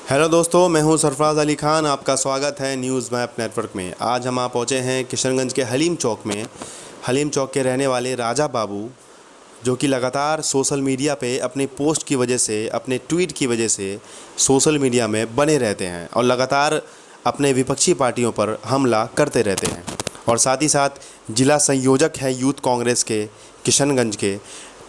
Hello दोस्तों, मैं हूं सरफराज अली खान। आपका स्वागत है न्यूज़ मैप नेटवर्क में। आज हम पहुंचे हैं किशनगंज के हलीम चौक में। हलीम चौक के रहने वाले राजा बाबू, जो कि लगातार सोशल मीडिया पे अपनी पोस्ट की वजह से, अपने ट्वीट की वजह से सोशल मीडिया में बने रहते हैं और लगातार अपने विपक्षी पार्टियों पर हमला करते रहते हैं। और साथ ही साथ जिला संयोजक है यूथ कांग्रेस के किशनगंज के।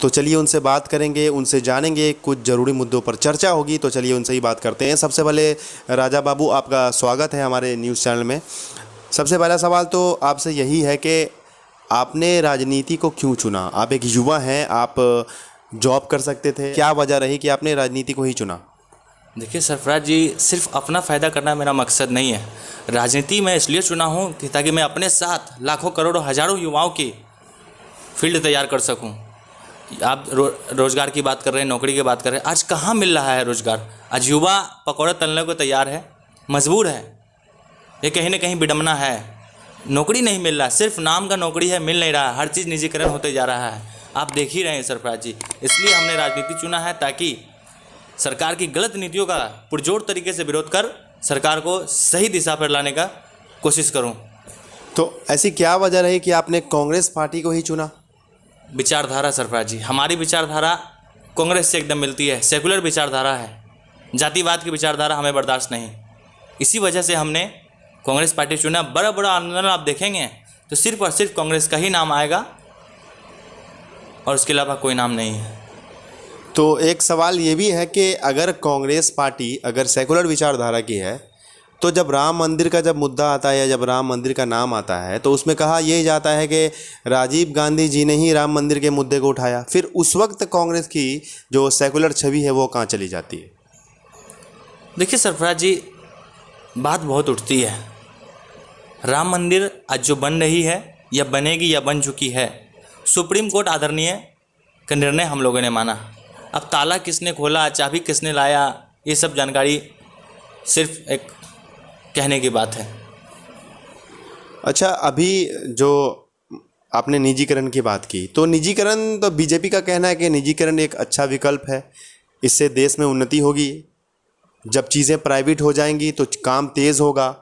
तो चलिए उनसे बात करेंगे, उनसे जानेंगे, कुछ ज़रूरी मुद्दों पर चर्चा होगी। तो चलिए उनसे ही बात करते हैं। सबसे पहले राजा बाबू, आपका स्वागत है हमारे न्यूज़ चैनल में। सबसे पहला सवाल तो आपसे यही है कि आपने राजनीति को क्यों चुना? आप एक युवा हैं, आप जॉब कर सकते थे, क्या वजह रही कि आपने राजनीति को ही चुना? देखिए सरफराज जी, सिर्फ अपना फ़ायदा करना मेरा मकसद नहीं है। राजनीति मैं इसलिए चुना हूँ कि ताकि मैं अपने साथ लाखों करोड़ों हज़ारों युवाओं की फील्ड तैयार कर सकूँ। आप रोज़गार की बात कर रहे हैं, नौकरी की बात कर रहे हैं। आज कहाँ मिल रहा है रोज़गार? आज युवा पकौड़े तलने को तैयार है, मजबूर है। ये कहीं ना कहीं विडम्बना है। नौकरी नहीं मिल रहा, सिर्फ नाम का नौकरी है, मिल नहीं रहा। हर चीज़ निजीकरण होते जा रहा है, आप देख ही रहे हैं सरफराज जी। इसलिए हमने राजनीति चुना है ताकि सरकार की गलत नीतियों का पुरजोर तरीके से विरोध कर सरकार को सही दिशा पर लाने का कोशिश करूं। तो ऐसी क्या वजह रही कि आपने कांग्रेस पार्टी को ही चुना? विचारधारा सरफराज जी, हमारी विचारधारा कांग्रेस से एकदम मिलती है। सेकुलर विचारधारा है, जातिवाद की विचारधारा हमें बर्दाश्त नहीं। इसी वजह से हमने कांग्रेस पार्टी चुना। बड़ा बड़ा आंदोलन आप देखेंगे तो सिर्फ और सिर्फ कांग्रेस का ही नाम आएगा और उसके अलावा कोई नाम नहीं है। तो एक सवाल ये भी है कि अगर कांग्रेस पार्टी अगर सेकुलर विचारधारा की है, तो जब राम मंदिर का जब मुद्दा आता है या जब राम मंदिर का नाम आता है तो उसमें कहा यह जाता है कि राजीव गांधी जी ने ही राम मंदिर के मुद्दे को उठाया। फिर उस वक्त कांग्रेस की जो सेकुलर छवि है वो कहाँ चली जाती है? देखिए सरफराज जी, बात बहुत उठती है। राम मंदिर आज जो बन रही है या बनेगी या बन चुकी है, सुप्रीम कोर्ट आदरणीय का निर्णय हम लोगों ने माना। अब ताला किसने खोला, चाबी किसने लाया, ये सब जानकारी सिर्फ एक कहने की बात है। अच्छा, अभी जो आपने निजीकरण की बात की, तो निजीकरण तो बीजेपी का कहना है कि निजीकरण एक अच्छा विकल्प है, इससे देश में उन्नति होगी। जब चीज़ें प्राइवेट हो जाएंगी तो काम तेज़ होगा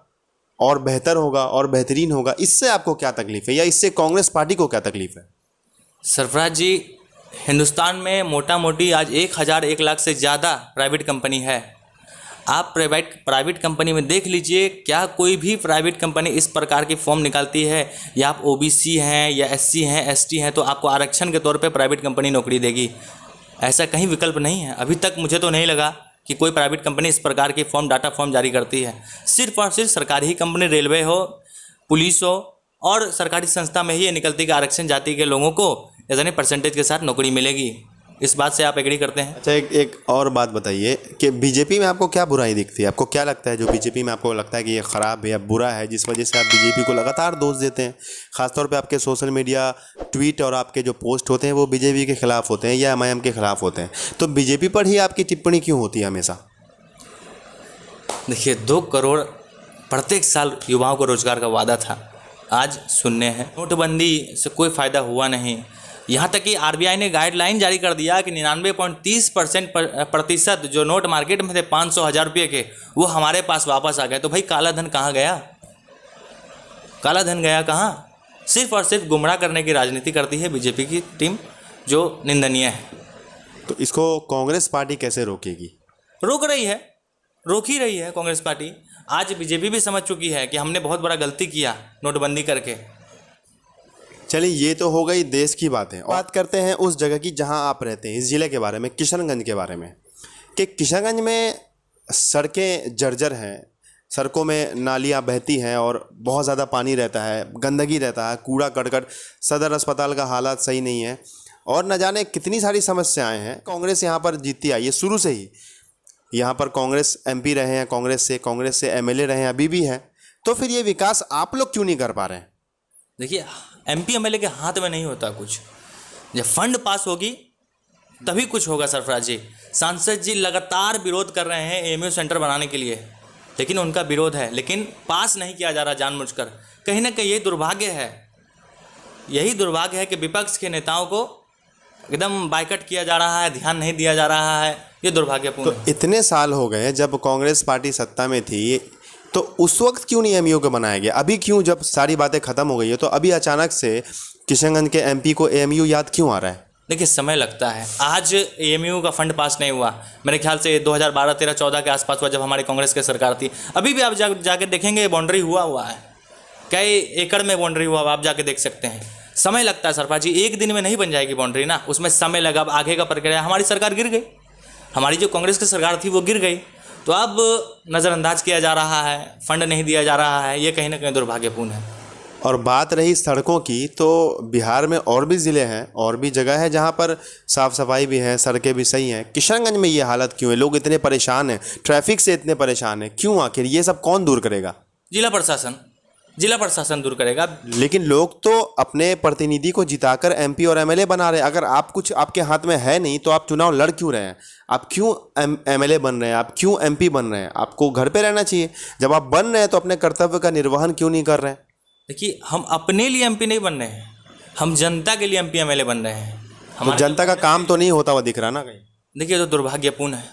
और बेहतर होगा और बेहतरीन होगा। इससे आपको क्या तकलीफ़ है या इससे कांग्रेस पार्टी को क्या तकलीफ़ है? सरफराज जी, हिंदुस्तान में मोटा मोटी आज 1 लाख से ज़्यादा प्राइवेट कंपनी है। आप प्राइवेट कंपनी में देख लीजिए, क्या कोई भी प्राइवेट कंपनी इस प्रकार की फॉर्म निकालती है या आप ओबीसी हैं या एससी हैं, एसटी हैं तो आपको आरक्षण के तौर पे प्राइवेट कंपनी नौकरी देगी? ऐसा कहीं विकल्प नहीं है। अभी तक मुझे तो नहीं लगा कि कोई प्राइवेट कंपनी इस प्रकार की फॉर्म, डाटा फॉर्म जारी करती है। सिर्फ और सिर्फ सरकारी ही कंपनी, रेलवे हो, पुलिस हो और सरकारी संस्था में ही ये निकलती है कि आरक्षण जाति के लोगों को इतने परसेंटेज के साथ नौकरी मिलेगी। इस बात से आप एग्री करते हैं? अच्छा, एक और बात बताइए कि बीजेपी में आपको क्या बुराई दिखती है? आपको क्या लगता है जो बीजेपी में आपको लगता है कि ये ख़राब है या बुरा है, जिस वजह से आप बीजेपी को लगातार दोष देते हैं? ख़ासतौर पे आपके सोशल मीडिया ट्वीट और आपके जो पोस्ट होते हैं वो बीजेपी के ख़िलाफ़ होते हैं या एमआईएम के ख़िलाफ़ होते हैं, तो बीजेपी पर ही आपकी टिप्पणी क्यों होती है हमेशा? देखिए, 2 करोड़ प्रत्येक साल युवाओं को रोजगार का वादा था, आज शून्य है। नोटबंदी से कोई फ़ायदा हुआ नहीं। यहाँ तक कि आरबीआई ने गाइडलाइन जारी कर दिया कि 99.30% जो नोट मार्केट में थे 500,000 रुपये के, वो हमारे पास वापस आ गए। तो भाई काला धन कहाँ गया? काला धन गया कहाँ? सिर्फ और सिर्फ गुमराह करने की राजनीति करती है बीजेपी की टीम, जो निंदनीय है। तो इसको कांग्रेस पार्टी कैसे रोकेगी? रोक रही है, रोक ही रही है कांग्रेस पार्टी। आज बीजेपी भी समझ चुकी है कि हमने बहुत बड़ा गलती किया नोटबंदी करके। चलिए, ये तो हो गई देश की बातें। बात करते हैं उस जगह की जहां आप रहते हैं, इस ज़िले के बारे में, किशनगंज के बारे में, कि किशनगंज में सड़कें जर्जर हैं, सड़कों में नालियां बहती हैं और बहुत ज़्यादा पानी रहता है, गंदगी रहता है, कूड़ा करकट, सदर अस्पताल का हालात सही नहीं है और न जाने कितनी सारी समस्याएं हैं। कांग्रेस यहाँ पर जीतती आई है शुरू से ही। यहाँ पर कांग्रेस एमपी रहे हैं, कांग्रेस से एमएलए रहे हैं, अभी भी हैं। तो फिर ये विकास आप लोग क्यों नहीं कर पा रहे हैं? देखिए, एमपी एमएलए के हाथ में नहीं होता कुछ। जब फंड पास होगी तभी कुछ होगा सरफराज जी। सांसद जी लगातार विरोध कर रहे हैं एएमयू सेंटर बनाने के लिए, लेकिन उनका विरोध है, लेकिन पास नहीं किया जा रहा जानबूझकर। कहीं ना कहीं यही दुर्भाग्य है, यही दुर्भाग्य है कि विपक्ष के नेताओं को एकदम बायकट किया जा रहा है, ध्यान नहीं दिया जा रहा है। ये दुर्भाग्यपूर्ण है। तो इतने साल हो गए जब कांग्रेस पार्टी सत्ता में थी, तो उस वक्त क्यों नहीं एमयू को बनाया गया? अभी क्यों, जब सारी बातें खत्म हो गई है, तो अभी अचानक से किशनगंज के एमपी को एमयू याद क्यों आ रहा है? देखिए, समय लगता है। आज एएमयू का फंड पास नहीं हुआ, मेरे ख्याल से 2012, 13, 14 के आसपास हुआ, जब हमारी कांग्रेस की सरकार थी। अभी भी आप जाके देखेंगे बाउंड्री हुआ है, कई एकड़ में बाउंड्री हुआ, आप जाके देख सकते हैं। समय लगता है सरफराज जी, एक दिन में नहीं बन जाएगी बाउंड्री ना, उसमें समय लगा। अब आगे का प्रक्रिया, हमारी सरकार गिर गई, हमारी जो कांग्रेस की सरकार थी वो गिर गई, तो अब नज़रअंदाज किया जा रहा है, फंड नहीं दिया जा रहा है, ये कहीं ना कहीं दुर्भाग्यपूर्ण है। और बात रही सड़कों की, तो बिहार में और भी ज़िले हैं, और भी जगह है जहां पर साफ़ सफाई भी है, सड़कें भी सही हैं। किशनगंज में ये हालत क्यों है? लोग इतने परेशान हैं, ट्रैफिक से इतने परेशान हैं, क्यों? आखिर ये सब कौन दूर करेगा? जिला प्रशासन दूर करेगा। लेकिन लोग तो अपने प्रतिनिधि को जिताकर एमपी और एमएलए बना रहे हैं। अगर आप कुछ आपके हाथ में है नहीं, तो आप चुनाव लड़ क्यों रहे हैं? आप क्यों एमएलए बन रहे हैं? आप क्यों एमपी बन रहे हैं? आपको घर पे रहना चाहिए। जब आप बन रहे हैं तो अपने कर्तव्य का निर्वहन क्यों नहीं कर रहे हैं? देखिए, हम अपने लिए एमपी नहीं बन रहे हैं, हम जनता के लिए एमपी एमएलए बन रहे हैं। तो जनता का काम तो नहीं होता हुआ दिख रहा ना कहीं? देखिए, तो दुर्भाग्यपूर्ण है।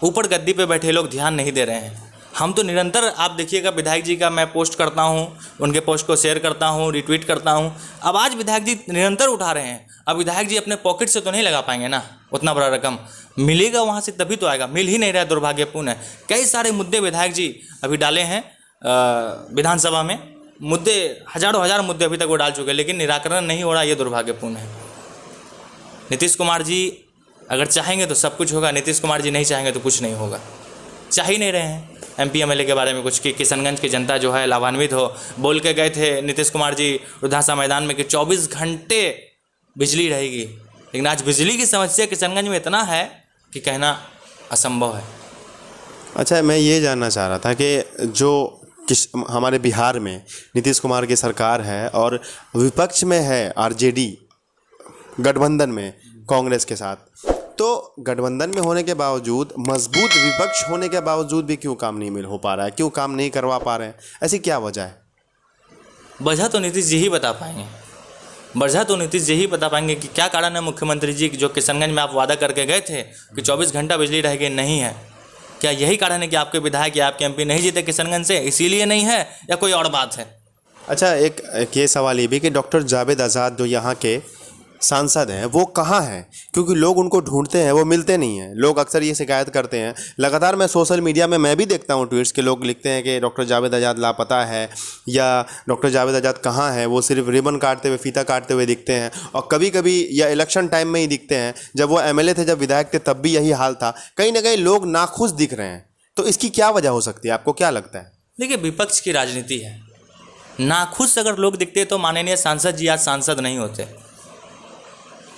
ऊपर गद्दी पे बैठे लोग ध्यान नहीं दे रहे हैं। हम तो निरंतर, आप देखिएगा, विधायक जी का मैं पोस्ट करता हूँ, उनके पोस्ट को शेयर करता हूँ, रिट्वीट करता हूँ। अब आज विधायक जी निरंतर उठा रहे हैं। अब विधायक जी अपने पॉकेट से तो नहीं लगा पाएंगे ना, उतना बड़ा रकम मिलेगा वहाँ से तभी तो आएगा, मिल ही नहीं रहा, दुर्भाग्यपूर्ण है। कई सारे मुद्दे विधायक जी अभी डाले हैं विधानसभा में, मुद्दे हजार मुद्दे अभी तक वो डाल चुके हैं, लेकिन निराकरण नहीं हो रहा, ये दुर्भाग्यपूर्ण है। नीतीश कुमार जी अगर चाहेंगे तो सब कुछ होगा, नीतीश कुमार जी नहीं चाहेंगे तो कुछ नहीं होगा। चाह ही नहीं रहे हैं एमपी एमएलए के बारे में कुछ, कि किशनगंज की जनता जो है लाभान्वित हो। बोल के गए थे नीतीश कुमार जी रुद्धासा मैदान में कि 24 घंटे बिजली रहेगी, लेकिन आज बिजली की समस्या किशनगंज में इतना है कि कहना असंभव है। अच्छा, मैं ये जानना चाह रहा था कि जो हमारे बिहार में नीतीश कुमार की सरकार है और विपक्ष में है आरजेडी, गठबंधन में कांग्रेस के साथ, तो गठबंधन में होने के बावजूद, मजबूत विपक्ष होने के बावजूद भी क्यों काम नहीं हो पा रहा है? क्यों काम नहीं करवा पा रहे हैं? ऐसी क्या वजह है? वजह तो नीतीश जी ही बता पाएंगे। वजह तो नीतीश जी ही बता पाएंगे कि क्या कारण है मुख्यमंत्री जी, जो किशनगंज में आप वादा करके गए थे कि 24 घंटा बिजली रहेगी, नहीं है। क्या यही कारण है कि आपके विधायक या आपके एमपी नहीं जीते किशनगंज से, इसीलिए नहीं है, या कोई और बात है? अच्छा, एक ये सवाल ये भी कि डॉक्टर जावेद आज़ाद जो यहाँ के सांसद हैं, वो कहाँ हैं? क्योंकि लोग उनको ढूंढते हैं, वो मिलते नहीं हैं। लोग अक्सर ये शिकायत करते हैं। लगातार मैं सोशल मीडिया में मैं भी देखता हूँ ट्वीट्स के, लोग लिखते हैं कि डॉक्टर जावेद आज़ाद लापता है, या डॉक्टर जावेद आज़ाद कहाँ है, वो सिर्फ रिबन काटते हुए, फीता काटते हुए दिखते हैं। और कभी कभी या इलेक्शन टाइम में ही दिखते हैं, जब वो एमएलए थे, जब विधायक थे, तब भी यही हाल था। कहीं ना कहीं लोग नाखुश दिख रहे हैं, तो इसकी क्या वजह हो सकती है? आपको क्या लगता है? देखिए, विपक्ष की राजनीति है। नाखुश अगर लोग दिखते तो माननीय सांसद जी आज सांसद नहीं होते।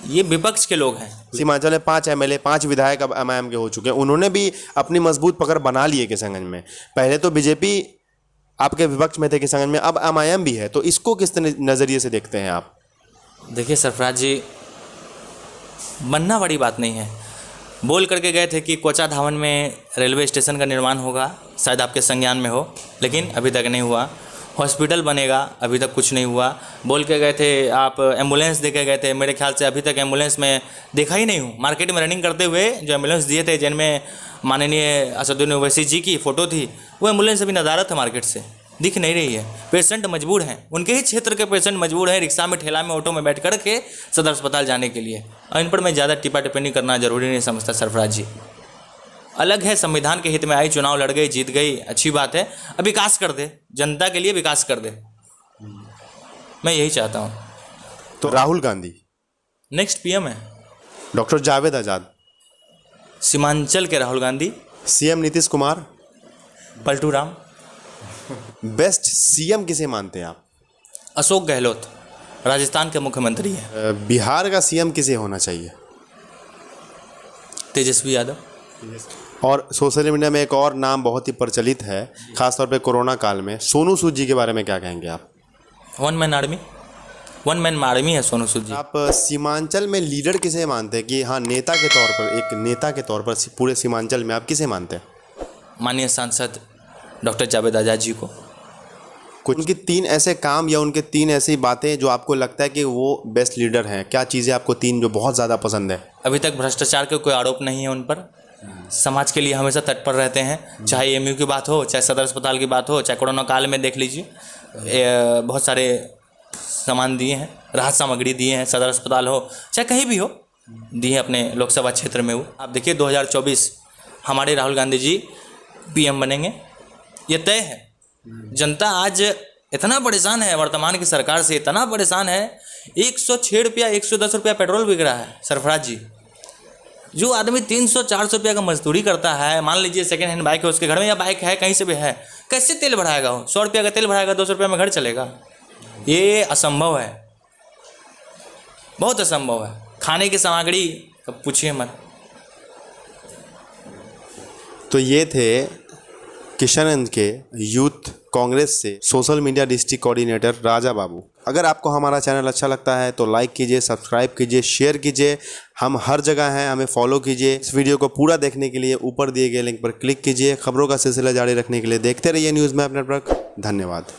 ये विपक्ष के लोग हैं। सीमांचल में 5 एमएलए, 5 विधायक अब एमआईएम के हो चुके हैं। उन्होंने भी अपनी मजबूत पकड़ बना ली है किशनगंज में। पहले तो बीजेपी आपके विपक्ष में थे किशनगंज में, अब एमआईएम भी है। तो इसको किस नज़रिए से देखते हैं आप? देखिए सरफराज जी, बनना बड़ी बात नहीं है। बोल करके गए थे कि कोचा धावन में रेलवे स्टेशन का निर्माण होगा, शायद आपके संज्ञान में हो, लेकिन अभी तक नहीं हुआ। हॉस्पिटल बनेगा, अभी तक कुछ नहीं हुआ। बोल के गए थे आप एम्बुलेंस दे के गए थे, मेरे ख्याल से अभी तक एम्बुलेंस में देखा ही नहीं हूँ। मार्केट में रनिंग करते हुए जो एम्बुलेंस दिए थे, जिनमें माननीय असदुद्दीन ओवैसी जी की फ़ोटो थी, वो एम्बुलेंस अभी नदारत है, मार्केट से दिख नहीं रही है। पेशेंट मजबूर हैं, उनके ही क्षेत्र के पेशेंट मजबूर हैं रिक्शा में, ठेला में, ऑटो में बैठ कर के सदर अस्पताल जाने के लिए। और इन पर मैं ज़्यादा टिप्पा टिप्पणी करना जरूरी नहीं समझता सरफराज जी। अलग है, संविधान के हित में आई, चुनाव लड़ गई, जीत गई, अच्छी बात है। अब विकास कर दे, जनता के लिए विकास कर दे, मैं यही चाहता हूँ। तो राहुल गांधी नेक्स्ट पीएम है, डॉक्टर जावेद आज़ाद सीमांचल के Rahul Gandhi, CM Nitish Kumar, Paltu Ram. Best CM किसे मानते हैं आप? अशोक गहलोत राजस्थान के मुख्यमंत्री हैं। बिहार का सीएम किसे होना चाहिए? तेजस्वी यादव। और सोशल मीडिया में एक और नाम बहुत ही प्रचलित है, खासतौर पे कोरोना काल में, सोनू सूद जी के बारे में क्या कहेंगे आप? वन मैन आर्मी है सोनू सूद जी। आप सीमांचल में लीडर किसे मानते हैं कि हाँ, नेता के तौर पर, एक नेता के तौर पर पूरे सीमांचल में आप किसे मानते हैं? माननीय सांसद डॉक्टर जावेद आज़ाद जी को। कुछ उनके 3 ऐसे काम या उनके 3 ऐसी बातें जो आपको लगता है कि वो बेस्ट लीडर हैं, क्या चीज़ें आपको 3 जो बहुत ज़्यादा पसंद है? अभी तक भ्रष्टाचार के कोई आरोप नहीं है उन पर, समाज के लिए हमेशा तत्पर रहते हैं, चाहे एमयू की बात हो, चाहे सदर अस्पताल की बात हो, चाहे कोरोना काल में देख लीजिए बहुत सारे सामान दिए हैं, राहत सामग्री दिए हैं, सदर अस्पताल हो चाहे कहीं भी हो, दिए अपने लोकसभा क्षेत्र में। वो आप देखिए 2024 हमारे राहुल गांधी जी पीएम बनेंगे, ये तय है। जनता आज इतना परेशान है, वर्तमान की सरकार से इतना परेशान है, 106 रुपया 110 रुपया पेट्रोल बिक रहा है सरफराज जी। जो आदमी 300-400 रुपया का मजदूरी करता है, मान लीजिए सेकेंड हैंड बाइक है उसके घर में, या बाइक है कहीं से भी है, कैसे तेल बढ़ाएगा वो? 100 रुपया का तेल बढ़ाएगा, 200 रुपया में घर चलेगा? ये असंभव है, बहुत असंभव है। खाने की सामग्री अब पूछिए मत। तो ये थे किशनगंज के यूथ कांग्रेस से social media district coordinator Raja Babu. अगर आपको हमारा चैनल अच्छा लगता है तो लाइक कीजिए, सब्सक्राइब कीजिए, शेयर कीजिए। हम हर जगह हैं, हमें फॉलो कीजिए। इस वीडियो को पूरा देखने के लिए ऊपर दिए गए लिंक पर क्लिक कीजिए। खबरों का सिलसिला जारी रखने के लिए देखते रहिए न्यूज़ मैप नेटवर्क। धन्यवाद।